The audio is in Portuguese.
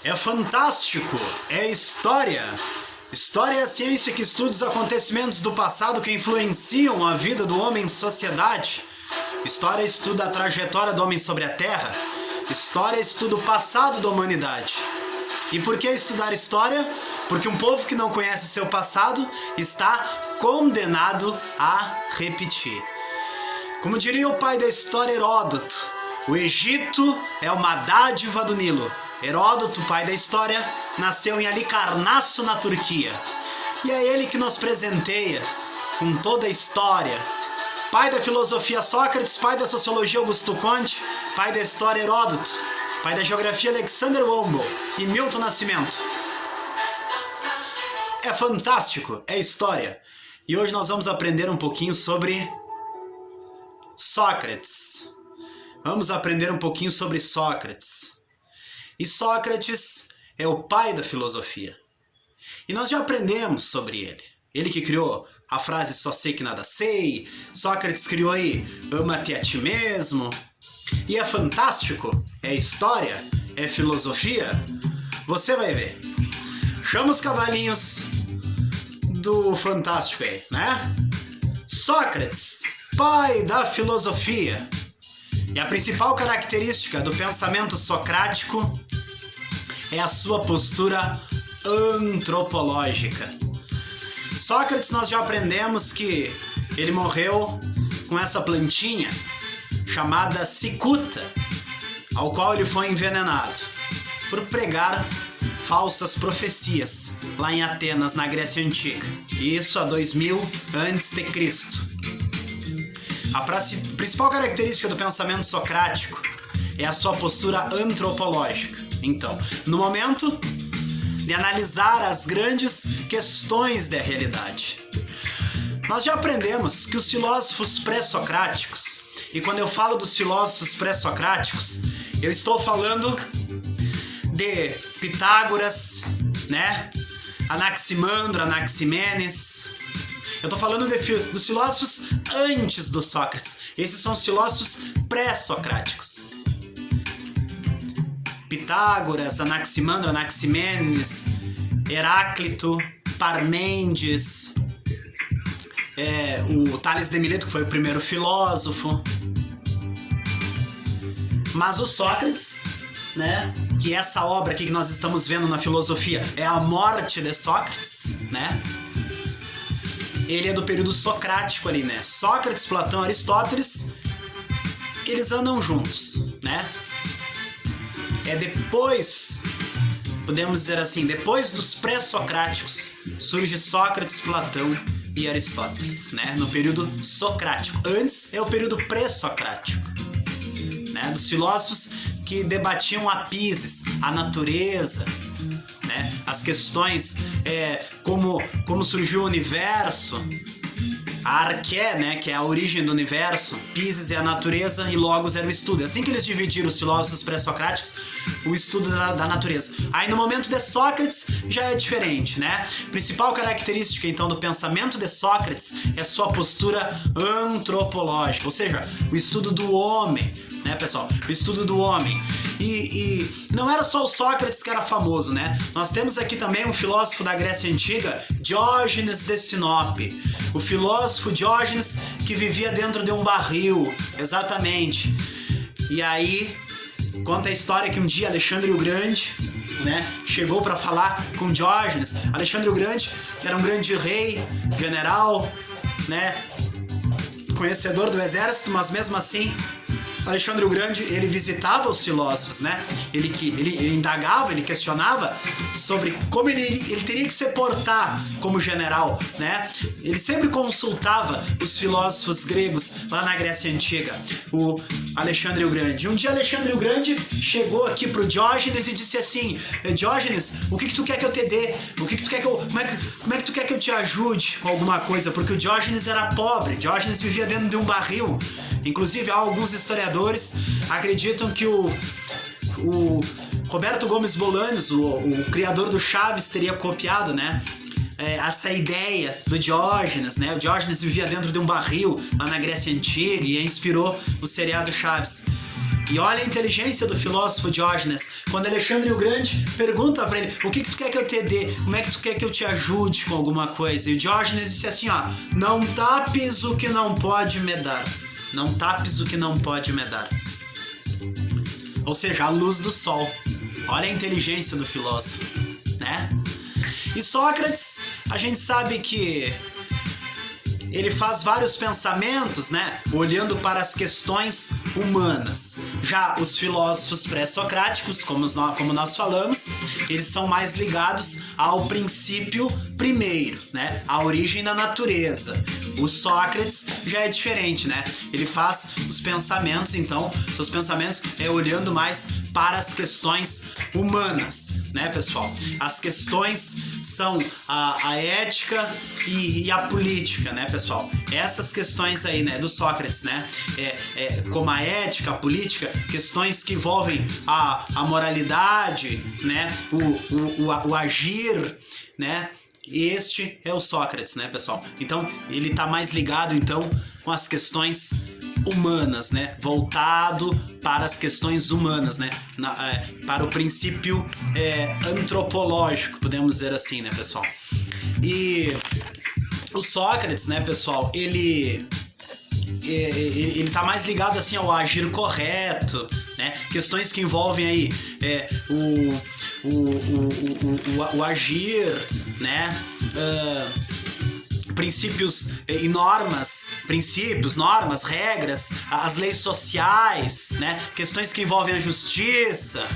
É fantástico, é história. História é a ciência que estuda os acontecimentos do passado que influenciam a vida do homem em sociedade. História estuda a trajetória do homem sobre a Terra. História estuda o passado da humanidade. E por que estudar história? Porque um povo que não conhece o seu passado está condenado a repetir. Como diria o pai da história, Heródoto, o Egito é uma dádiva do Nilo. Heródoto, pai da história, nasceu em Halicarnasso, na Turquia. E é ele que nos presenteia com toda a história. Pai da filosofia, Sócrates; pai da sociologia, Augusto Conte; pai da história, Heródoto; pai da geografia, Alexander Humboldt e Milton Nascimento. É fantástico, é história. E hoje nós vamos aprender um pouquinho sobre Sócrates. Vamos aprender um pouquinho sobre Sócrates. E Sócrates é o pai da filosofia. E nós já aprendemos sobre ele. Ele que criou a frase "só sei que nada sei". Sócrates criou aí "ama-te a ti mesmo". E é fantástico, é história, é filosofia. Você vai ver. Chama os cavalinhos do fantástico aí, né? Sócrates, pai da filosofia. E a principal característica do pensamento socrático é a sua postura antropológica. Sócrates, nós já aprendemos que ele morreu com essa plantinha chamada cicuta, ao qual ele foi envenenado por pregar falsas profecias lá em Atenas, na Grécia Antiga. Isso há 2000 a.C. A principal característica do pensamento socrático é a sua postura antropológica. Então, no momento de analisar as grandes questões da realidade, nós já aprendemos que os filósofos pré-socráticos, e quando eu falo dos filósofos pré-socráticos, eu estou falando de Pitágoras, né? Anaximandro, Anaximenes. Eu estou falando dos filósofos antes do Sócrates. Esses são os filósofos pré-socráticos. Pitágoras, Anaximandro, Anaximenes, Heráclito, Parmênides, o Tales de Mileto, que foi o primeiro filósofo. Mas o Sócrates, né, que essa obra aqui que nós estamos vendo na filosofia é a morte de Sócrates, né? Ele é do período socrático ali, né? Sócrates, Platão, Aristóteles, eles andam juntos, né? É depois, podemos dizer assim, depois dos pré-socráticos, surge Sócrates, Platão e Aristóteles, né? No período socrático. Antes é o período pré-socrático, né? Dos filósofos que debatiam a physis, a natureza, né? As questões, como surgiu o universo, a arqué, né, que é a origem do universo, physis é a natureza e logos era o estudo. É assim que eles dividiram, os filósofos pré-socráticos, o estudo da natureza. Aí no momento de Sócrates já é diferente, né? Principal característica então do pensamento de Sócrates é sua postura antropológica, ou seja, o estudo do homem, né, pessoal? O estudo do homem. E não era só o Sócrates que era famoso, né? Nós temos aqui também um filósofo da Grécia Antiga, Diógenes de Sinope. O filósofo Diógenes que vivia dentro de um barril, exatamente. E aí conta a história que um dia Alexandre o Grande, né, chegou para falar com Diógenes. Alexandre o Grande era um grande rei, general, né, conhecedor do exército, mas mesmo assim Alexandre o Grande, ele visitava os filósofos, né? Ele indagava, ele questionava sobre como ele teria que se portar como general, né? Ele sempre consultava os filósofos gregos lá na Grécia Antiga, o Alexandre o Grande. Um dia Alexandre o Grande chegou aqui pro Diógenes e disse assim: Diógenes, o que tu quer que eu te dê? O que tu quer que eu, como é que tu quer que eu te ajude com alguma coisa? Porque o Diógenes era pobre, Diógenes vivia dentro de um barril. Inclusive, alguns historiadores acreditam que o Roberto Gomes Bolaños, o criador do Chaves, teria copiado, né, essa ideia do Diógenes, né? O Diógenes vivia dentro de um barril lá na Grécia Antiga e inspirou o seriado Chaves. E olha a inteligência do filósofo Diógenes. Quando Alexandre o Grande pergunta para ele: o que tu quer que eu te dê? Como é que tu quer que eu te ajude com alguma coisa? E o Diógenes disse assim, ó: não tapes o que não pode me dar. Não tapes o que não pode me dar. Ou seja, a luz do sol. Olha a inteligência do filósofo, né? E Sócrates, a gente sabe que ele faz vários pensamentos, né, olhando para as questões humanas. Já os filósofos pré-socráticos, como nós falamos, eles são mais ligados ao princípio primeiro, né, a origem da natureza. O Sócrates já é diferente, né? Ele faz os pensamentos, então, seus pensamentos olhando mais para as questões humanas, né, pessoal? As questões são a ética e a política, né, pessoal? Essas questões aí, né, do Sócrates, né? Como a ética, a política, questões que envolvem a moralidade, né? O agir, né? Este é o Sócrates, né, pessoal? Então, ele tá mais ligado, então, com as questões humanas, né? Voltado para as questões humanas, né? Para o princípio antropológico, podemos dizer assim, né, pessoal? E o Sócrates, né, pessoal, ele tá mais ligado, assim, ao agir correto, né? Questões que envolvem aí o agir, né? Princípios e normas, regras, as leis sociais, né? Questões que envolvem a justiça,